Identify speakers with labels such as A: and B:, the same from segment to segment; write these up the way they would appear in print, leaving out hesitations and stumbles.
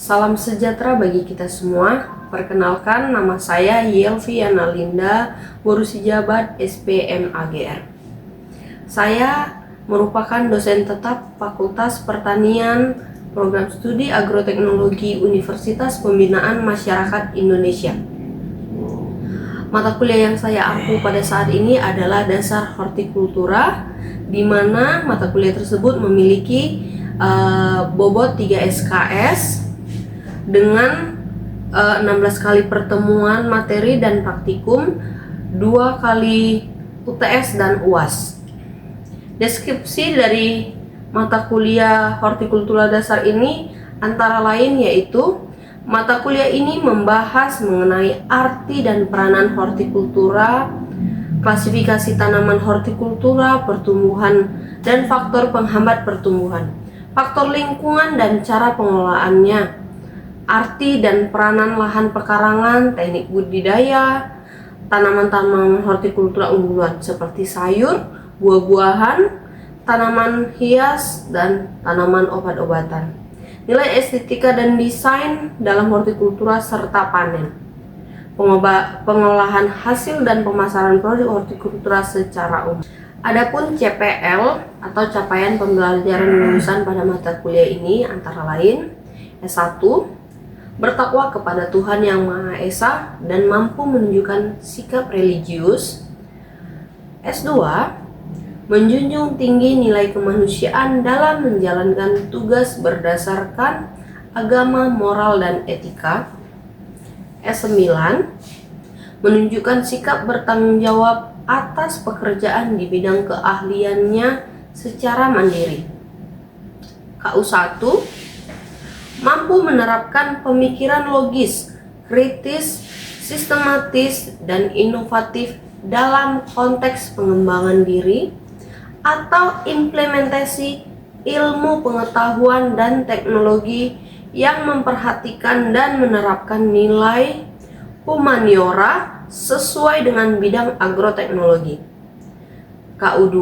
A: Salam sejahtera bagi kita semua. Perkenalkan, nama saya Yelviana Linda, Ngurusi Jabat SPMAGR. Saya merupakan dosen tetap Fakultas Pertanian Program Studi Agroteknologi Universitas Pembinaan Masyarakat Indonesia. Mata kuliah yang saya ampu pada saat ini adalah Dasar Hortikultura, di mana mata kuliah tersebut memiliki bobot 3 SKS dengan 16 kali pertemuan materi dan praktikum, 2 kali UTS dan UAS. Deskripsi dari mata kuliah hortikultura dasar ini antara lain yaitu mata kuliah ini membahas mengenai arti dan peranan hortikultura, klasifikasi tanaman hortikultura, pertumbuhan dan faktor penghambat pertumbuhan, faktor lingkungan dan cara pengelolaannya, arti dan peranan lahan pekarangan, teknik budidaya, tanaman-tanaman hortikultura unggulan seperti sayur, buah-buahan, tanaman hias, dan tanaman obat-obatan. Nilai estetika dan desain dalam hortikultura serta panen, pengolahan hasil dan pemasaran produk hortikultura secara umum. Adapun CPL atau capaian pembelajaran lulusan pada mata kuliah ini antara lain S1, bertakwa kepada Tuhan Yang Maha Esa dan mampu menunjukkan sikap religius. S2, menjunjung tinggi nilai kemanusiaan dalam menjalankan tugas berdasarkan agama, moral, dan etika. S9, menunjukkan sikap bertanggung jawab atas pekerjaan di bidang keahliannya secara mandiri. KU1, mampu menerapkan pemikiran logis, kritis, sistematis, dan inovatif dalam konteks pengembangan diri atau implementasi ilmu pengetahuan dan teknologi yang memperhatikan dan menerapkan nilai humaniora sesuai dengan bidang agroteknologi. KU2,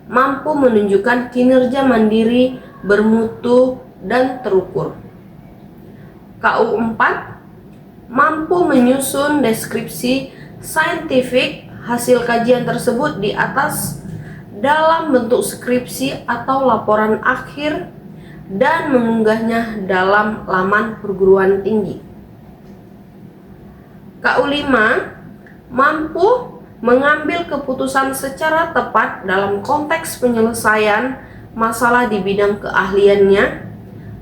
A: mampu menunjukkan kinerja mandiri, bermutu, dan terukur. KU4, mampu menyusun deskripsi saintifik hasil kajian tersebut di atas dalam bentuk skripsi atau laporan akhir dan mengunggahnya dalam laman perguruan tinggi. KU5, mampu mengambil keputusan secara tepat dalam konteks penyelesaian masalah di bidang keahliannya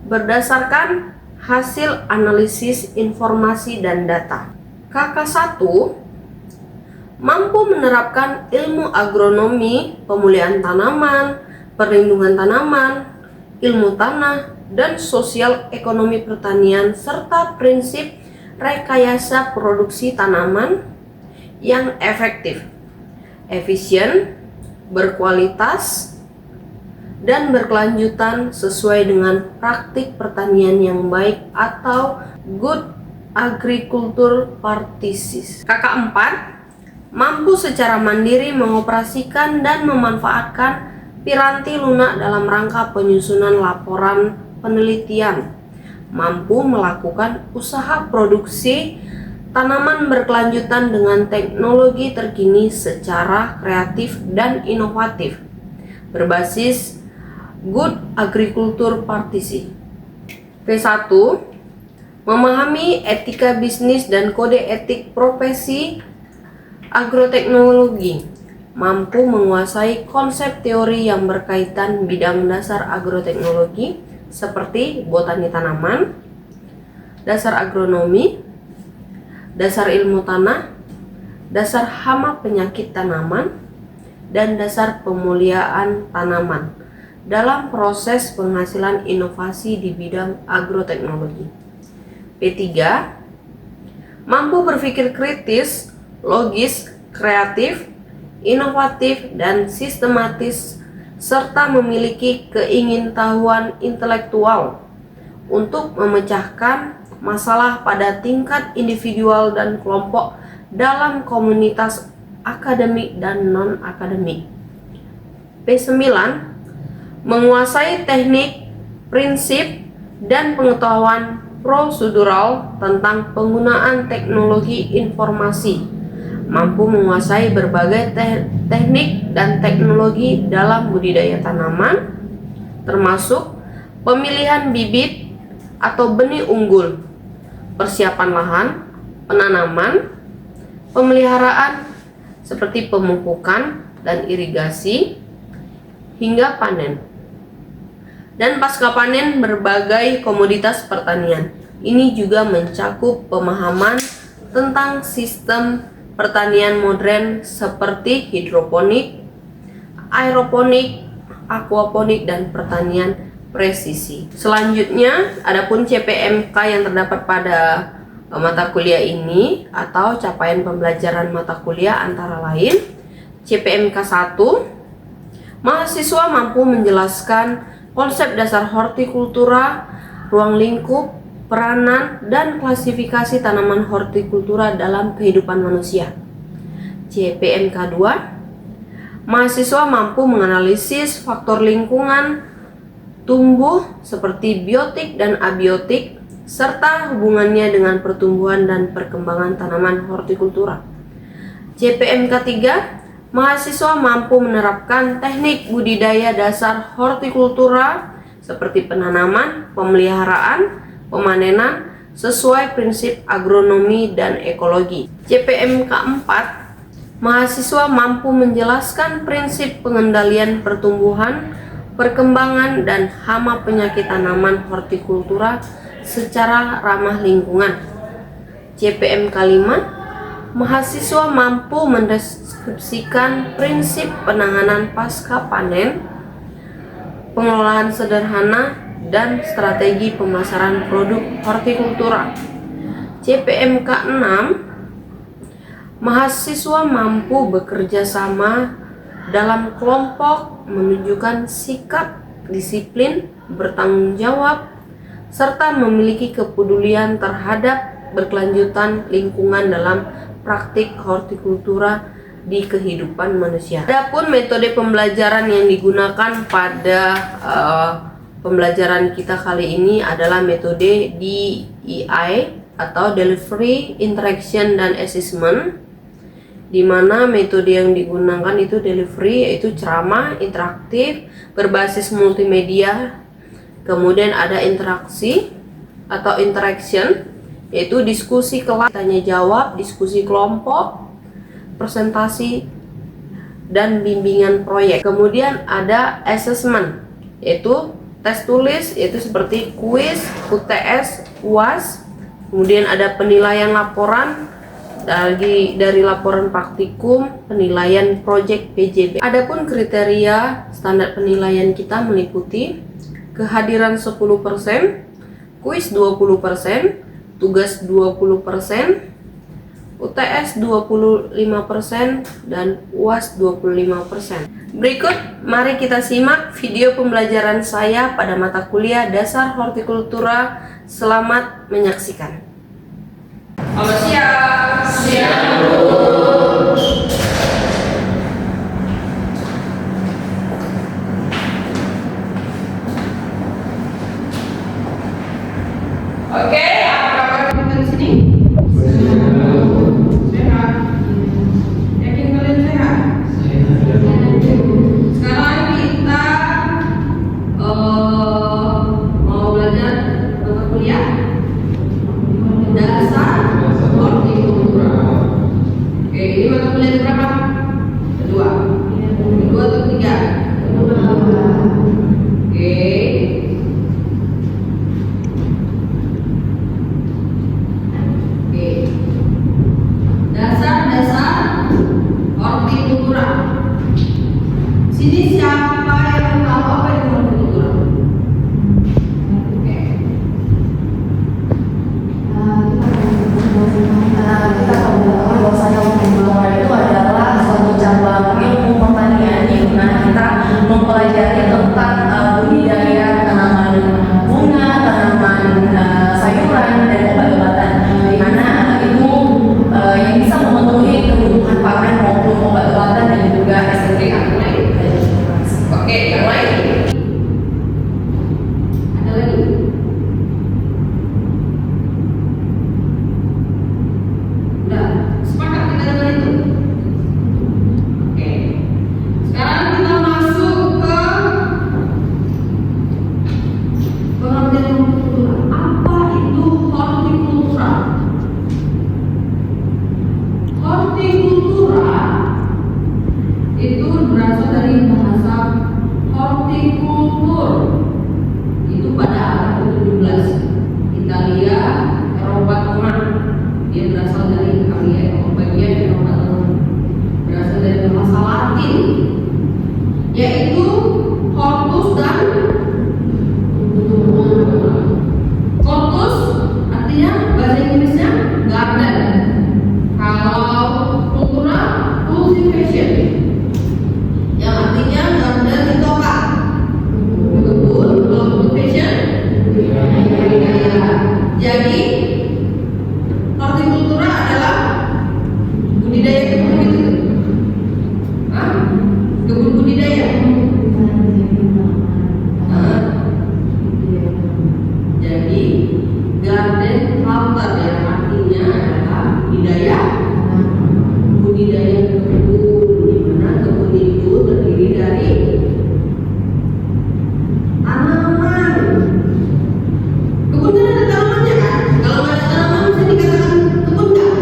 A: berdasarkan hasil analisis informasi dan data. KK1, mampu menerapkan ilmu agronomi, pemulihan tanaman, perlindungan tanaman, ilmu tanah, dan sosial ekonomi pertanian serta prinsip rekayasa produksi tanaman yang efektif, efisien, berkualitas, dan berkelanjutan sesuai dengan praktik pertanian yang baik atau good agriculture practices. KK4, mampu secara mandiri mengoperasikan dan memanfaatkan piranti lunak dalam rangka penyusunan laporan penelitian, mampu melakukan usaha produksi tanaman berkelanjutan dengan teknologi terkini secara kreatif dan inovatif, berbasis Good Agriculture Practices. P1, memahami etika bisnis dan kode etik profesi agroteknologi, mampu menguasai konsep teori yang berkaitan bidang dasar agroteknologi seperti botani tanaman, dasar agronomi, dasar ilmu tanah, dasar hama penyakit tanaman, dan dasar pemuliaan tanaman dalam proses penghasilan inovasi di bidang agroteknologi. P3, mampu berpikir kritis, logis, kreatif, inovatif, dan sistematis, serta memiliki keingintahuan intelektual untuk memecahkan masalah pada tingkat individual dan kelompok dalam komunitas akademik dan non-akademik. P9, menguasai teknik, prinsip, dan pengetahuan prosedural tentang penggunaan teknologi informasi, mampu menguasai berbagai teknik dan teknologi dalam budidaya tanaman, termasuk pemilihan bibit atau benih unggul, persiapan lahan, penanaman, pemeliharaan seperti pemupukan dan irigasi, hingga panen. Dan pasca panen berbagai komoditas pertanian. Ini juga mencakup pemahaman tentang sistem pertanian modern seperti hidroponik, aeroponik, aquaponik, dan pertanian presisi. Selanjutnya, adapun CPMK yang terdapat pada mata kuliah ini atau capaian pembelajaran mata kuliah antara lain CPMK 1, mahasiswa mampu menjelaskan konsep dasar hortikultura, ruang lingkup, peranan, dan klasifikasi tanaman hortikultura dalam kehidupan manusia. CPMK 2, mahasiswa mampu menganalisis faktor lingkungan tumbuh seperti biotik dan abiotik, serta hubungannya dengan pertumbuhan dan perkembangan tanaman hortikultura. CPMK 3, mahasiswa mampu menerapkan teknik budidaya dasar hortikultura seperti penanaman, pemeliharaan, pemanenan sesuai prinsip agronomi dan ekologi. CPMK 4, mahasiswa mampu menjelaskan prinsip pengendalian pertumbuhan, perkembangan, dan hama penyakit tanaman hortikultura secara ramah lingkungan. CPMK 5, mahasiswa mampu mendeskripsikan prinsip penanganan pasca panen, pengelolaan sederhana, dan strategi pemasaran produk hortikultura. CPMK 6, mahasiswa mampu bekerja sama dalam kelompok, menunjukkan sikap disiplin, bertanggung jawab, serta memiliki kepedulian terhadap berkelanjutan lingkungan dalam praktik hortikultura di kehidupan manusia. Adapun metode pembelajaran yang digunakan pada pembelajaran kita kali ini adalah metode DEI atau Delivery, Interaction, dan Assessment, di mana metode yang digunakan itu delivery, yaitu ceramah interaktif berbasis multimedia. Kemudian ada interaksi atau interaction, yaitu diskusi kelas, tanya jawab, diskusi kelompok, presentasi, dan bimbingan proyek. Kemudian ada assessment, yaitu tes tulis, yaitu seperti kuis, UTS, UAS. Kemudian ada penilaian laporan dari laporan praktikum, penilaian proyek PJB. Adapun kriteria standar penilaian kita meliputi kehadiran 10%, kuis 20%, tugas 20%, UTS 25%, dan UAS 25%. Berikut mari kita simak video pembelajaran saya pada mata kuliah Dasar Hortikultura. Selamat menyaksikan. Halo, siap. Siap. Oke, apa kabar kita di sini? Sehat. Yakin kalian sehat? Sekarang kita mau belajar mata kuliah dasar hortikultura. Oke, ini mata kuliah berapa? Kedua. Kedua atau ketiga? Oke. Dasar-dasar hortikultura. Sini siapa yang tahu apa itu hortikultura? Oke.
B: Kita tahu bahwasanya hortikultura itu adalah suatu cabang ilmu pertanian di mana kita mempelajari tentang budidaya tanaman bunga, tanaman sayuran, dan obat-obatan, di mana itu yang bisa memenuhi kebutuhan pakan maupun obat-obatan dan juga estetika.
A: berasal dari bahasa hortikultur. Itu pada abad ke-17. Italia, Eropa Tengah. Dia berasal dari Italia, bagian Eropa Tengah. Berasal dari bahasa Latin, yaitu hortus dan hortus artinya bahasa Inggrisnya garden. Kalau kultura cultivation, yang artinya garden itu apa? Kebun. Kalau cultivation budidaya. Jadi hortikultura adalah budidaya kebun itu. Hah? Kebun budidaya. Jadi garden hunter yang artinya adalah budidaya kebun, di mana kebun itu terdiri dari tanaman. Kebun kan ada tanamannya kan? Kalau nggak ada tanaman bisa dikatakan kebun nggak?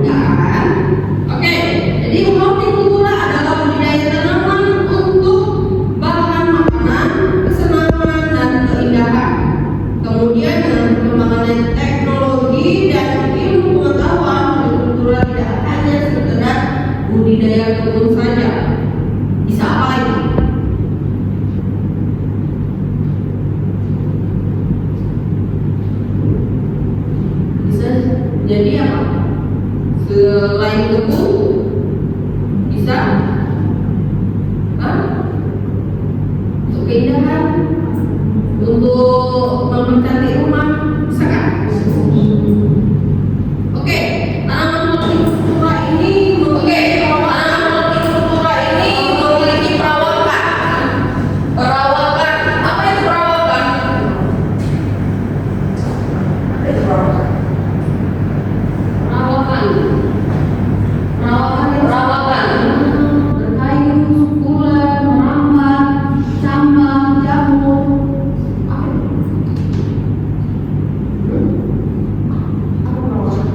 A: Nggak kan? Oke, jadi hortikultura adalah budidaya tanaman untuk bahan makanan, kesenangan dan keindahan. Kemudian dengan perkembangan teknologi dan ilmu pengetahuan, hortikultura tidak hanya sekedar budidaya kebun saja. Bisa apa lagi? Bisa jadi apa? Selain kebun, bisa untuk keindahan, untuk mempercantik rumah, bisa kan? Oke, tanaman hortikultura ini memiliki perawakan. Perawakan, apa itu perawakan? Apa itu perawakan? Perawakan berkayu, sukulen, merambat, cambang, jamur. Apa itu? Apa perawakan?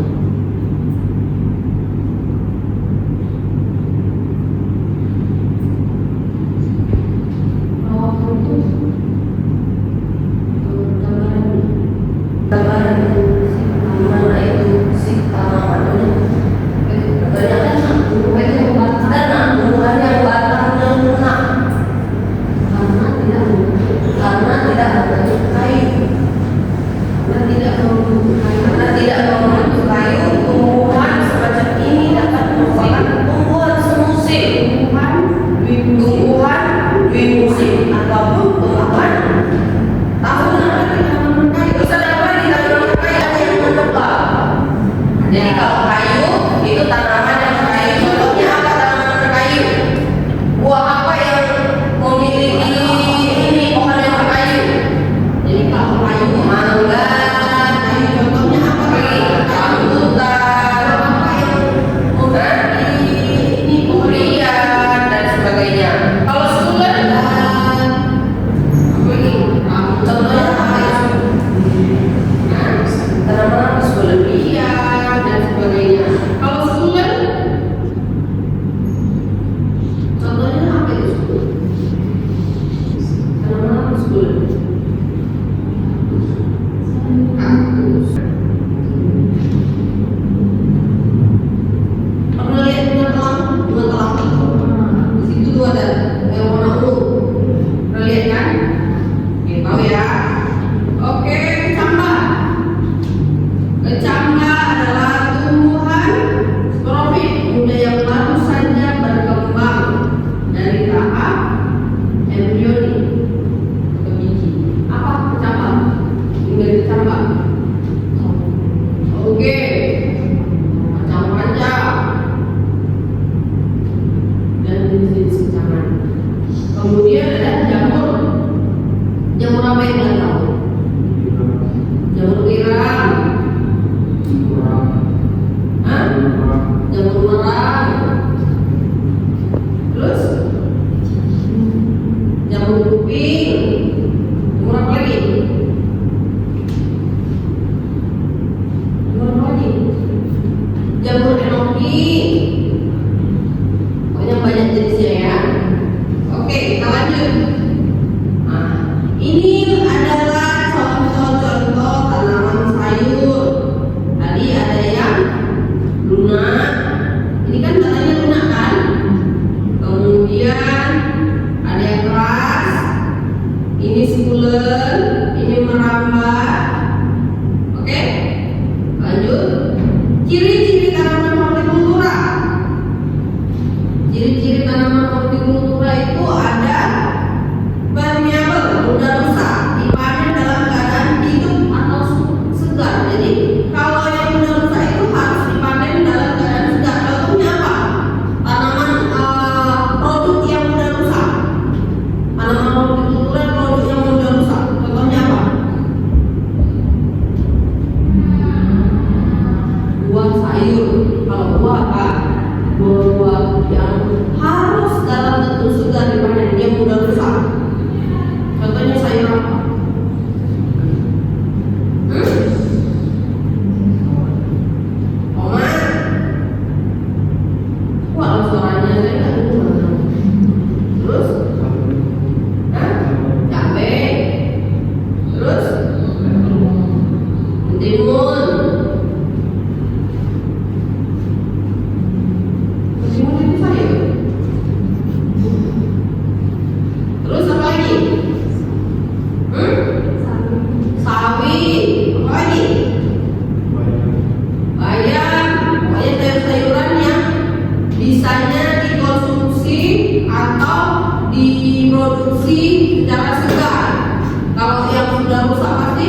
A: Perawakan itu gambaran gimana itu si tanamannya. Kebanyakan tumbuhan yang batangnya lunak karena tidak membentuk kayu. Tumbuhan semacam ini dapat merupakan tumbuhan semusim, tumbuhan dwimusim ataupun tumbuhan tahunan. Terus ada apa di tanaman kayu yang menetap? Jadi kalau kayu itu tanaman yang berkayu. Contohnya apa tanaman berkayu? Buah apa yang memiliki ini pohon yang berkayu? Jadi kalau kayu mangga, kayu contohnya apa lagi? Rambutan, apa yang memiliki ini durian dan sebagainya. Kalau sukulen contohnya apa ya? Tanaman sukulen dan sebagainya. Kalau sukulen contohnya apa itu? Tanaman sukulen. Kaktus. Pernah lihat bunga telang? Di situ tuh ada yang warna ungu. Pernah lihat kan? Oke, tahu ya. Oke, kecambah. Kecambah adalah tumbuhan sporofit muda yang baru saja berkembang dari tahap embrionik atau biji. Apa kecambah? Tinggal dicambah. Oke, kacang-kacang dan jenis-jenis kacang. Kemudian ada jamur. Jamur apa yang kalian tahu? Jamur tiram. Jamur merah. Terus jamur kuping. Jamur apa lagi? Jamur apa lagi? Jamur enoki. Pokoknya banyak jenisnya Kemudian ada yang keras, ini spulen, ini merambat. Oke, lanjut. Ciri-ciri tanaman hortikultura. Ciri-ciri tanaman hortikultura itu ada permeabel, mudah rusak, dipanen dalam keadaan hidup atau segar. Jadi kalau yang mudah rusak itu harus dipanen dalam keadaan segar. Contohnya apa? Tanaman produk yang mudah rusak. Tanaman hortikultura produk yang mudah rusak. Contohnya apa? Buah sayur. Kalau buah apa? Buah yang harus dalam bentuk segar dipanen, dia mudah rusak. Contohnya sayur apa? Tomat. Wah, suaranya saya nggak dengar. Terus? Cabai. Terus? Mentimun. Mentimun itu sayur. Terus apa lagi? Sawi. Apa lagi? Bayam. Pokoknya sayur-sayuran yang bisanya dikonsumsi atau diproduksi secara segar. Kalau yang sudah rusak pasti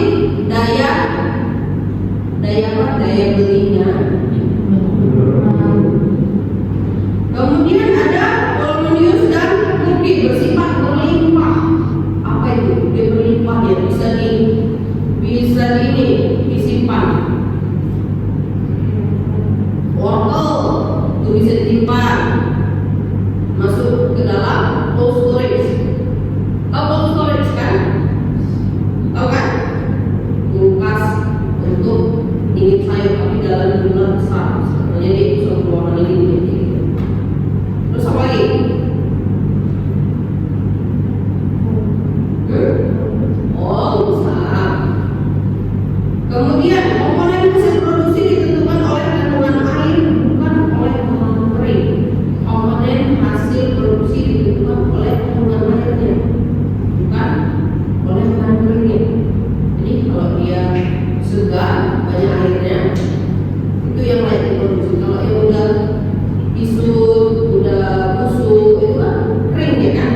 A: daya belinya. Kemudian ada Holmonius dan Mupi, bersifat berlimpah. Apa itu? Dia berlimpah, dia bisa disimpan. Wortel itu bisa disimpan, masuk ke dalam cold storage. Tahu cold storage kan? Tahu kan? Kulkas untuk dingin sayur tapi dalam jumlah besar. Sebenarnya dia bisa ruangan ini gitu. Terus apa lagi? Oh, besar. Kemudian komponen hasil produksi ditentukan oleh kandungan air, bukan oleh bahan kering. Komponen hasil produksi ditentukan oleh kandungan airnya, bukan oleh bahan keringnya. Jadi kalau dia segar, banyak airnya, itu yang layak diproduksi. Kalau yang udah isut, udah busuk, itu kan kering ya kan?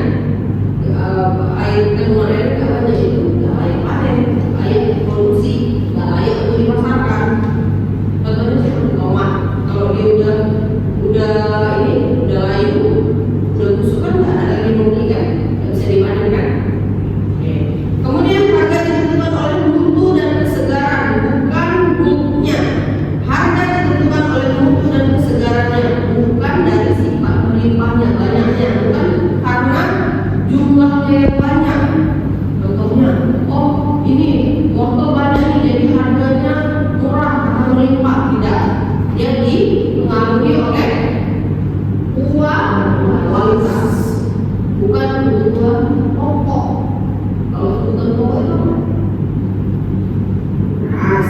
A: Air kandungan air nggak banyak, itu nggak layak panen, nggak layak diproduksi, nggak layak untuk dipasarkan. Contohnya seperti tomat, kalau dia udah layu, udah busuk kan nggak ada lagi membeli kan, nggak bisa dipanen kan? Kemudian harga ditentukan oleh mutu dan kesegaran, bukan buknya. Harga ditentukan oleh mutu dan kesegarannya, bukan dari sifat melimpahnya, banyaknya, bukan karena jumlahnya yang banyak. Contohnya, oh ini wortel banyak nih, jadi harganya murah atau melimpah. Tidak, dia dipengaruhi oleh kualitas, bukan kebutuhan pokok. Kalau kebutuhan pokok itu apa? Beras,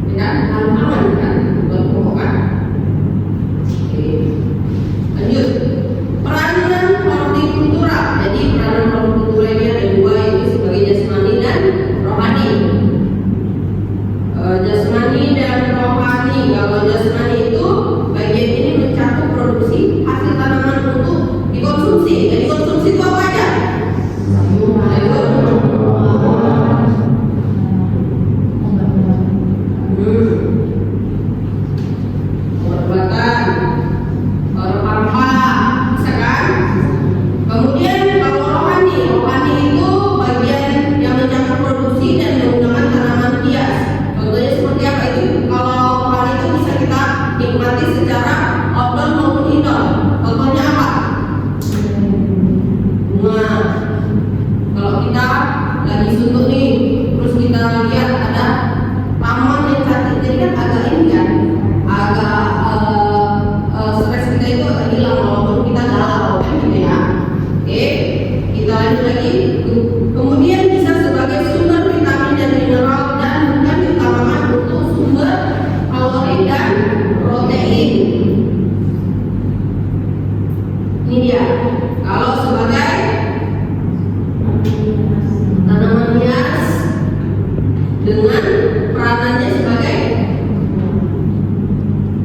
A: ya kan? Aman kan? Kebutuhan pokok kan? Oke, lanjut. Peranan hortikultura. Jadi peranan hortikultura ini ada dua, yaitu sebagai jasmani dan Ini dia. Kalau sebagai tanaman hias dengan peranannya sebagai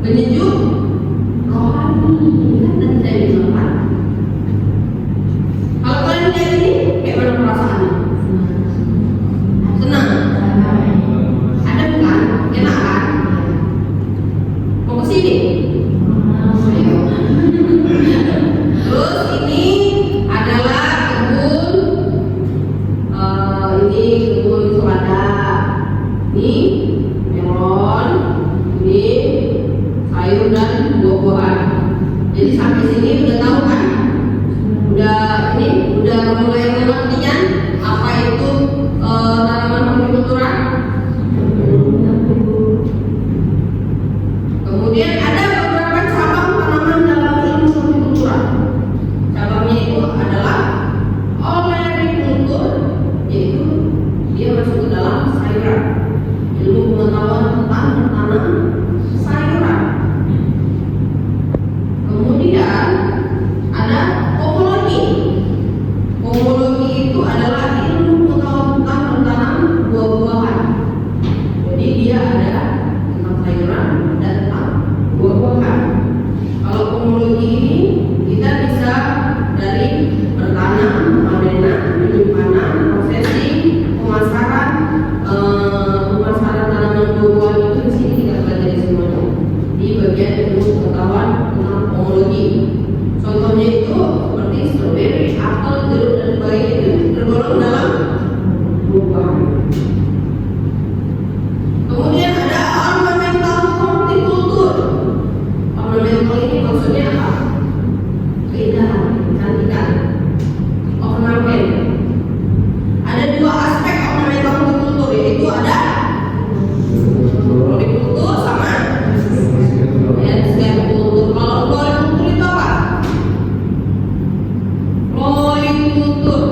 A: penyejuk rohani, kan tadi saya bilang kan. Kalau kalian lihat ini, kayak mana perasaannya? Senang? Ada bukan? Enak kan? Mau ke sini? Ayo. Terus ini adalah kebun, ini kebun selada, ini melon, ini sayur dan buah-buahan. Jadi sampai sini udah tahu kan? Udah mulai mengertikan apa itu tanaman hortikultura. Kemudian ada beberapa cabang tanaman dalam ilmu hortikultura. Cabangnya itu adalah olerikultur, yaitu dia masuk ke dalam sayuran. Ilmu pengetahuan tentang bertanam sayuran. Kemudian ada pomologi. Pomologi itu adalah ilmu pengetahuan tentang bertanam buah-buahan. Jadi dia ada tentang sayuran dan tentang buah-buahan. Kalau pomologi ini kita bisa dari bertanam, pemanenan, penyimpanan, prosesing, pemasaran, pemasaran tanaman buah-buahan itu di sini kita pelajari semuanya di bagian ilmu pengetahuan tentang pomologi. Contohnya itu seperti stroberi, apel, jeruk dan sebagainya itu tergolong dalam buah-buahan. Kemudian ada ornamental horticultur. Ornamental ini maksudnya apa? Keindahan, kecantikan. Ornamen. Ada dua aspek ornamental horticultur, yaitu ada florikultur sama landscape kultur. Kalau florikultur itu apa? Florikultur.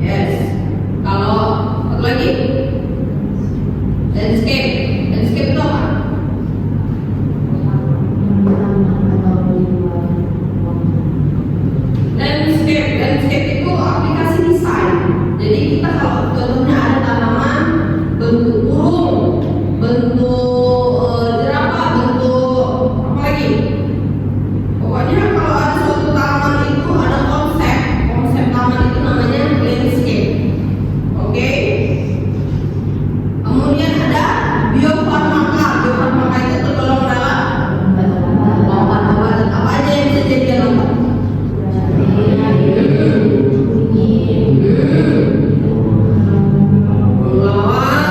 A: Yes. Kalau satu lagi landscape. Landscape itu apa? Landscape itu aplikasi desain. Jadi kita kalau contohnya ada tanaman bentuk burung, bentuk jerapah, bentuk apa lagi? Pokoknya kalau ada suatu taman itu ada konsep taman itu namanya landscape. Oke? Kemudian ada biofarmaka. Biofarmaka itu tergolong dalam obat-obat. Apa aja yang bisa jadi obat? Melawan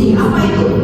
A: Apa itu?